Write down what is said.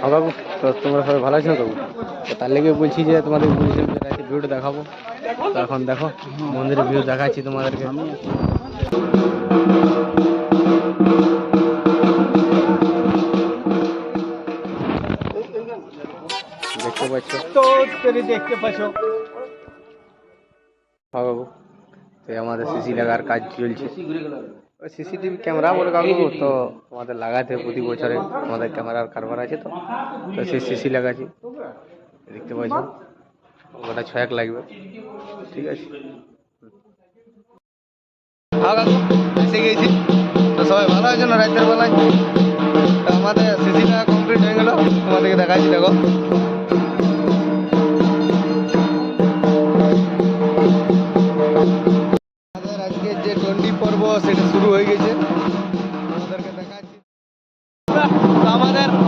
হ্যাঁ কাকু, তো তোমরা সবাই ভালো আছো না কাকু? তো তার লেগে বলছি যে তোমাদের পুলিশের রাতে ভিউটা দেখাবো। তো এখন দেখো মন্দিরের ভিউ দেখাচ্ছি তোমাদেরকে। দেখতে পাচ্ছ তো দেখতে পাচ্ছ। হ্যাঁ কাকু, তো আমাদের সিসি লাগার কাজ চলছে। সিসিটিভি ক্যামেরা বলে কাকু, তো আমাদের লাগাতে প্রতি বছরে আমাদের ক্যামেরার কারবার আছে। তো তো সেই সিসি লাগাচ্ছি, দেখতে পাচ্ছ ওটা 6 লাগবে। ঠিক আছে। হ্যাঁ কাকু, এসে গেছি। তো সবাই ভালো আছে না? রাতের বেলায় তো আমাদের সিসিটা কমপ্লিট হয়ে গেল, তোমাদেরকে দেখাচ্ছি। দেখো